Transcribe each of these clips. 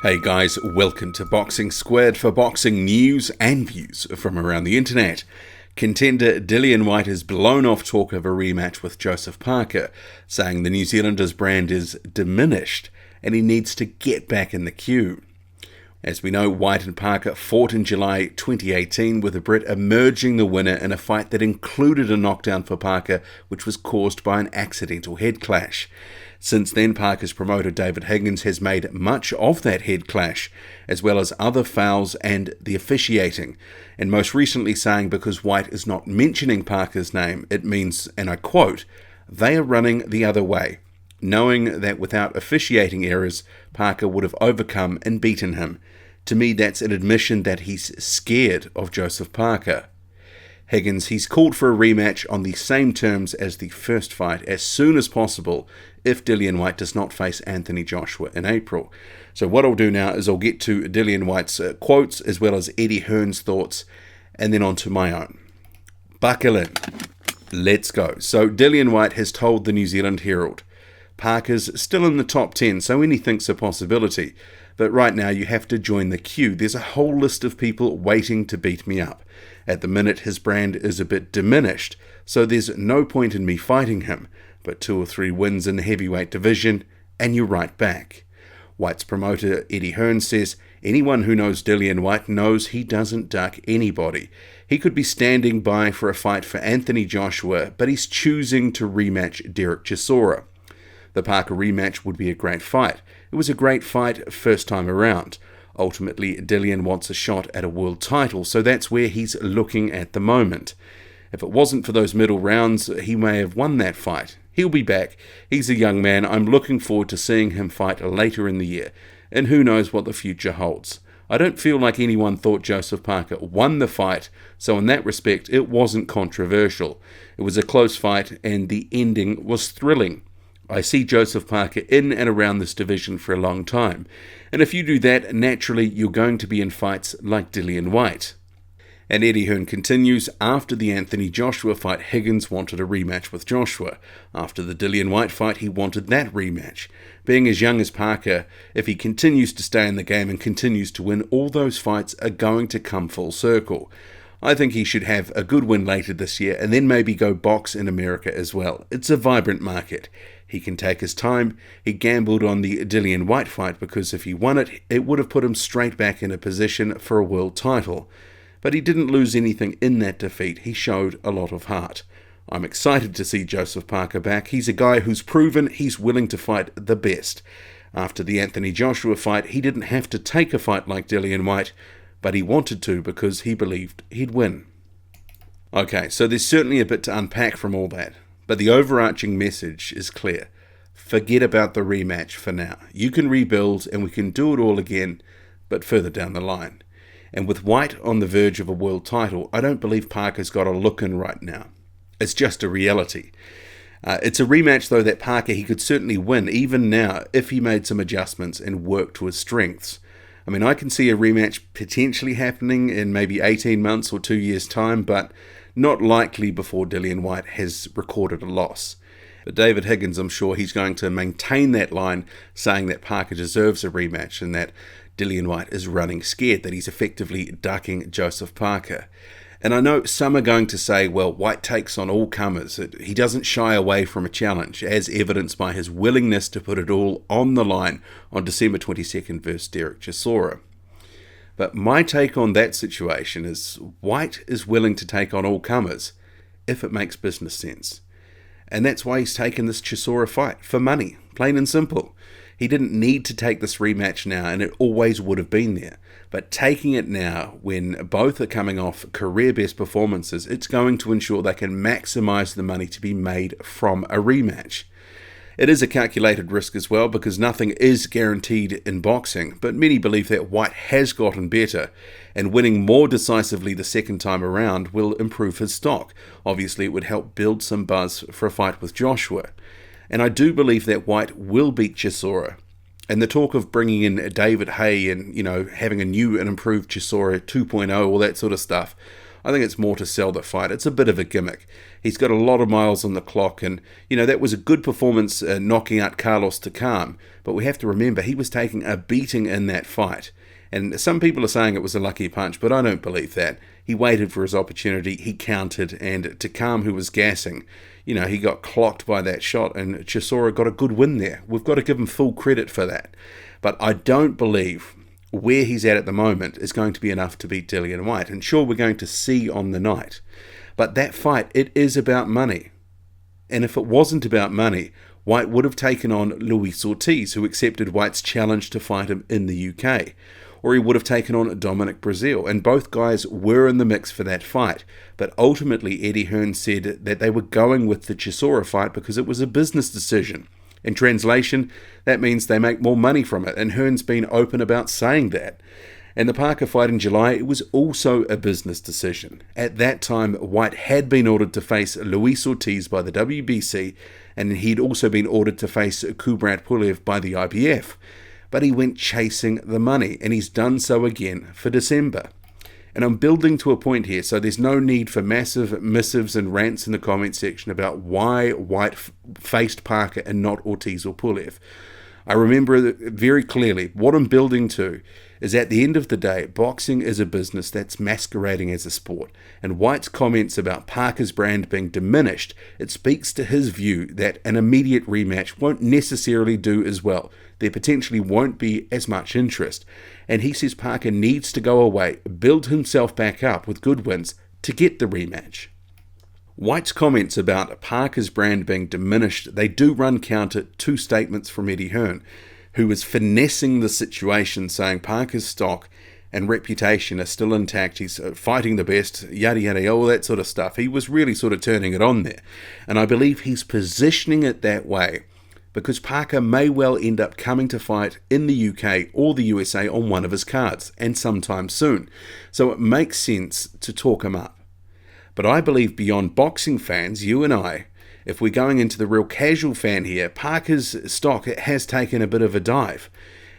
Hey guys, welcome to Boxing Squared for boxing news and views from around the internet. Contender Dillian White has blown off talk of a rematch with Joseph Parker, saying the New Zealander's brand is diminished and he needs to get back in the queue. As we know, White and Parker fought in July 2018, with the Brit emerging the winner in a fight that included a knockdown for Parker, which was caused by an accidental head clash. Since then, Parker's promoter David Higgins has made much of that head clash, as well as other fouls and the officiating, and most recently saying because White is not mentioning Parker's name, it means, and I quote, "they are running the other way," knowing that without officiating errors, Parker would have overcome and beaten him. To me, that's an admission that he's scared of Joseph Parker. Higgins, he's called for a rematch on the same terms as the first fight as soon as possible if Dillian White does not face Anthony Joshua in April. So what I'll do now is I'll get to Dillian White's quotes as well as Eddie Hearn's thoughts, and then on to my own. Buckle in. Let's go. So Dillian White has told the New Zealand Herald, "Parker's still in the top 10, so anything's a possibility. But right now you have to join the queue. There's a whole list of people waiting to beat me up. At the minute his brand is a bit diminished, so there's no point in me fighting him. But 2 or 3 wins in the heavyweight division, and you're right back." White's promoter Eddie Hearn says anyone who knows Dillian White knows he doesn't duck anybody. He could be standing by for a fight for Anthony Joshua, but he's choosing to rematch Dereck Chisora. The Parker rematch would be a great fight. It was a great fight first time around. Ultimately, Dillian wants a shot at a world title, so that's where he's looking at the moment. If it wasn't for those middle rounds, he may have won that fight. He'll be back. He's a young man. I'm looking forward to seeing him fight later in the year, and who knows what the future holds. I don't feel like anyone thought Joseph Parker won the fight, so in that respect, it wasn't controversial. It was a close fight, and the ending was thrilling. I see Joseph Parker in and around this division for a long time, and if you do that, naturally you're going to be in fights like Dillian White. And Eddie Hearn continues, after the Anthony Joshua fight, Higgins wanted a rematch with Joshua. After the Dillian White fight, he wanted that rematch. Being as young as Parker, if he continues to stay in the game and continues to win, all those fights are going to come full circle. I think he should have a good win later this year and then maybe go box in America as well. It's a vibrant market. He can take his time. He gambled on the Dillian White fight because if he won it, it would have put him straight back in a position for a world title. But he didn't lose anything in that defeat. He showed a lot of heart. I'm excited to see Joseph Parker back. He's a guy who's proven he's willing to fight the best. After the Anthony Joshua fight, he didn't have to take a fight like Dillian White, but he wanted to because he believed he'd win. Okay, so there's certainly a bit to unpack from all that, but the overarching message is clear. Forget about the rematch for now. You can rebuild and we can do it all again, but further down the line. And with White on the verge of a world title, I don't believe Parker's got a look in right now. It's just a reality. It's a rematch, though, that Parker, he could certainly win, even now, if he made some adjustments and worked to his strengths. I mean, I can see a rematch potentially happening in maybe 18 months or 2 years' time, but not likely before Dillian White has recorded a loss. But David Higgins, I'm sure he's going to maintain that line, saying that Parker deserves a rematch and that Dillian White is running scared, that he's effectively ducking Joseph Parker. And I know some are going to say, well, White takes on all comers. He doesn't shy away from a challenge, as evidenced by his willingness to put it all on the line on December 22nd versus Dereck Chisora. But my take on that situation is White is willing to take on all comers if it makes business sense. And that's why he's taken this Chisora fight, for money, plain and simple. He didn't need to take this rematch now, and it always would have been there. But taking it now, when both are coming off career-best performances, it's going to ensure they can maximise the money to be made from a rematch. It is a calculated risk as well, because nothing is guaranteed in boxing, but many believe that White has gotten better, and winning more decisively the second time around will improve his stock. Obviously, it would help build some buzz for a fight with Joshua. And I do believe that White will beat Chisora. And the talk of bringing in David Haye and, having a new and improved Chisora 2.0, all that sort of stuff, I think it's more to sell the fight. It's a bit of a gimmick. He's got a lot of miles on the clock, and, that was a good performance knocking out Carlos Takam, but we have to remember he was taking a beating in that fight. And some people are saying it was a lucky punch, but I don't believe that. He waited for his opportunity, he countered, and Takam, who was gassing, he got clocked by that shot, and Chisora got a good win there. We've got to give him full credit for that. But I don't believe where he's at the moment is going to be enough to beat Dillian White. And sure, we're going to see on the night. But that fight, it is about money. And if it wasn't about money, White would have taken on Luis Ortiz, who accepted White's challenge to fight him in the UK. Or he would have taken on Dominic Breazeale, and both guys were in the mix for that fight. But ultimately, Eddie Hearn said that they were going with the Chisora fight because it was a business decision. In translation, that means they make more money from it, and Hearn's been open about saying that. And the Parker fight in July, it was also a business decision. At that time, White had been ordered to face Luis Ortiz by the WBC, and he'd also been ordered to face Kubrat Pulev by the IBF. But he went chasing the money, and he's done so again for December. And I'm building to a point here, so there's no need for massive missives and rants in the comment section about why White faced Parker and not Ortiz or Pulev. I remember very clearly what I'm building to is at the end of the day, boxing is a business that's masquerading as a sport. And White's comments about Parker's brand being diminished, it speaks to his view that an immediate rematch won't necessarily do as well. There potentially won't be as much interest. And he says Parker needs to go away, build himself back up with good wins to get the rematch. White's comments about Parker's brand being diminished, they do run counter to statements from Eddie Hearn, who was finessing the situation, saying Parker's stock and reputation are still intact, he's fighting the best, yada yada, all that sort of stuff. He was really sort of turning it on there. And I believe he's positioning it that way because Parker may well end up coming to fight in the UK or the USA on one of his cards, and sometime soon. So it makes sense to talk him up. But I believe beyond boxing fans, you and I, if we're going into the real casual fan here, Parker's stock has taken a bit of a dive.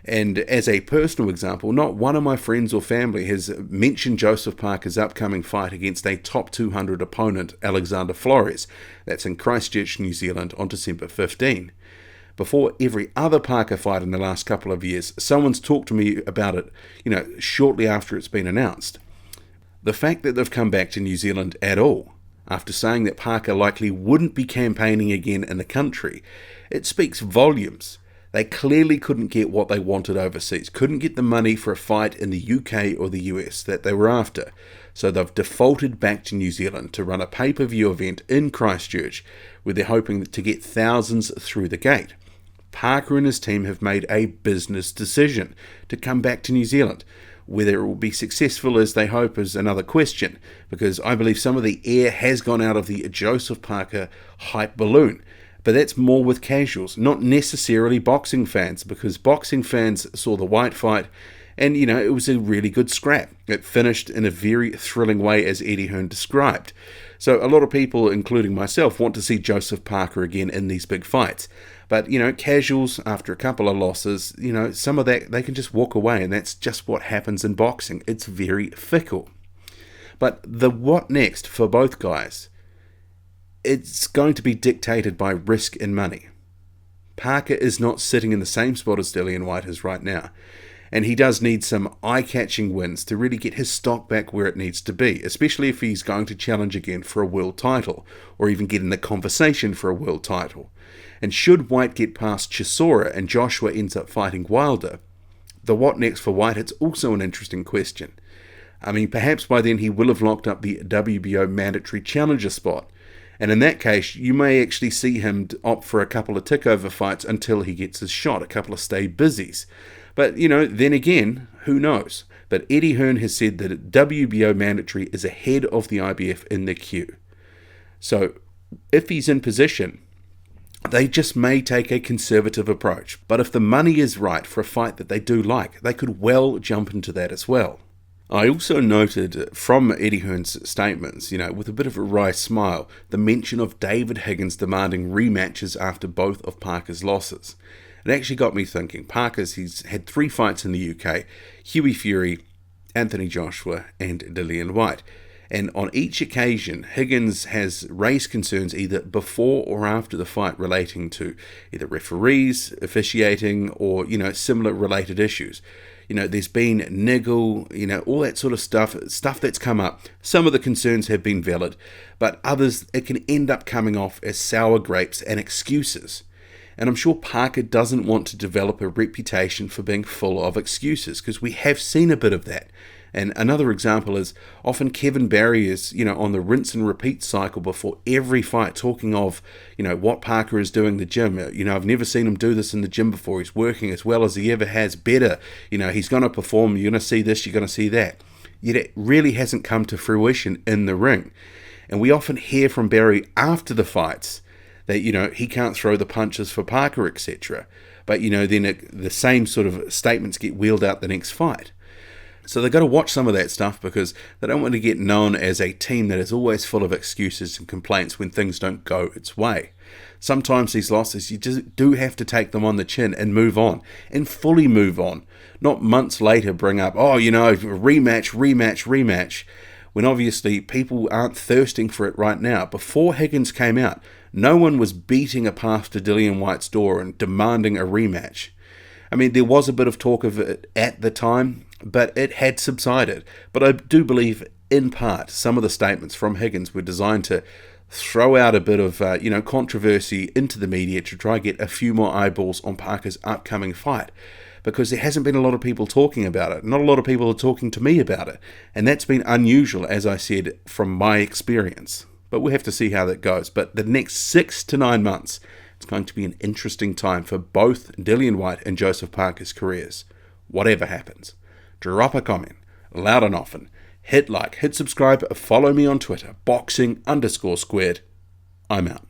And as a personal example, not one of my friends or family has mentioned Joseph Parker's upcoming fight against a top 200 opponent, Alexander Flores. That's in Christchurch, New Zealand on December 15. Before every other Parker fight in the last couple of years, someone's talked to me about it, shortly after it's been announced. The fact that they've come back to New Zealand at all, after saying that Parker likely wouldn't be campaigning again in the country, it speaks volumes. They clearly couldn't get what they wanted overseas, couldn't get the money for a fight in the UK or the US that they were after. So they've defaulted back to New Zealand to run a pay-per-view event in Christchurch where they're hoping to get thousands through the gate. Parker and his team have made a business decision to come back to New Zealand. Whether it will be successful as they hope is another question, because I believe some of the air has gone out of the Joseph Parker hype balloon. But that's more with casuals, not necessarily boxing fans, because boxing fans saw the White fight and, it was a really good scrap. It finished in a very thrilling way as Eddie Hearn described. So a lot of people, including myself, want to see Joseph Parker again in these big fights. But, casuals, after a couple of losses, some of that, they can just walk away, and that's just what happens in boxing. It's very fickle. But the what next for both guys, it's going to be dictated by risk and money. Parker is not sitting in the same spot as Dillian White is right now. And he does need some eye-catching wins to really get his stock back where it needs to be, especially if he's going to challenge again for a world title, or even get in the conversation for a world title. And should White get past Chisora and Joshua ends up fighting Wilder, the what next for White, it's also an interesting question. I mean, perhaps by then he will have locked up the WBO mandatory challenger spot. And in that case, you may actually see him opt for a couple of tick-over fights until he gets his shot, a couple of stay busies. But, then again, who knows? But Eddie Hearn has said that WBO mandatory is ahead of the IBF in the queue. So, if he's in position, they just may take a conservative approach. But if the money is right for a fight that they do like, they could well jump into that as well. I also noted from Eddie Hearn's statements, with a bit of a wry smile, the mention of David Higgins demanding rematches after both of Parker's losses. It actually got me thinking. He's had 3 fights in the UK, Hughie Fury, Anthony Joshua, and Dillian Whyte. And on each occasion, Higgins has raised concerns either before or after the fight relating to either referees, officiating, or, similar related issues. There's been niggle, all that sort of stuff that's come up. Some of the concerns have been valid, but others, it can end up coming off as sour grapes and excuses. And I'm sure Parker doesn't want to develop a reputation for being full of excuses, because we have seen a bit of that. And another example is often Kevin Barry is, on the rinse and repeat cycle before every fight, talking of, what Parker is doing in the gym. I've never seen him do this in the gym before. He's working as well as he ever has, better. He's going to perform. You're going to see this, you're going to see that. Yet it really hasn't come to fruition in the ring. And we often hear from Barry after the fights that, he can't throw the punches for Parker, etc. But, then the same sort of statements get wheeled out the next fight. So they've got to watch some of that stuff, because they don't want to get known as a team that is always full of excuses and complaints when things don't go its way. Sometimes these losses, you just do have to take them on the chin and move on, and fully move on. Not months later bring up, rematch, when obviously people aren't thirsting for it right now. Before Higgins came out, no one was beating a path to Dillian White's door and demanding a rematch. I mean, there was a bit of talk of it at the time, but it had subsided. But I do believe, in part, some of the statements from Higgins were designed to throw out a bit of, controversy into the media to try and get a few more eyeballs on Parker's upcoming fight. Because there hasn't been a lot of people talking about it. Not a lot of people are talking to me about it. And that's been unusual, as I said, from my experience. But we'll have to see how that goes. But the next 6 to 9 months, it's going to be an interesting time for both Dillian Whyte and Joseph Parker's careers. Whatever happens, drop a comment, loud and often, hit like, hit subscribe, follow me on Twitter, boxing_squared. I'm out.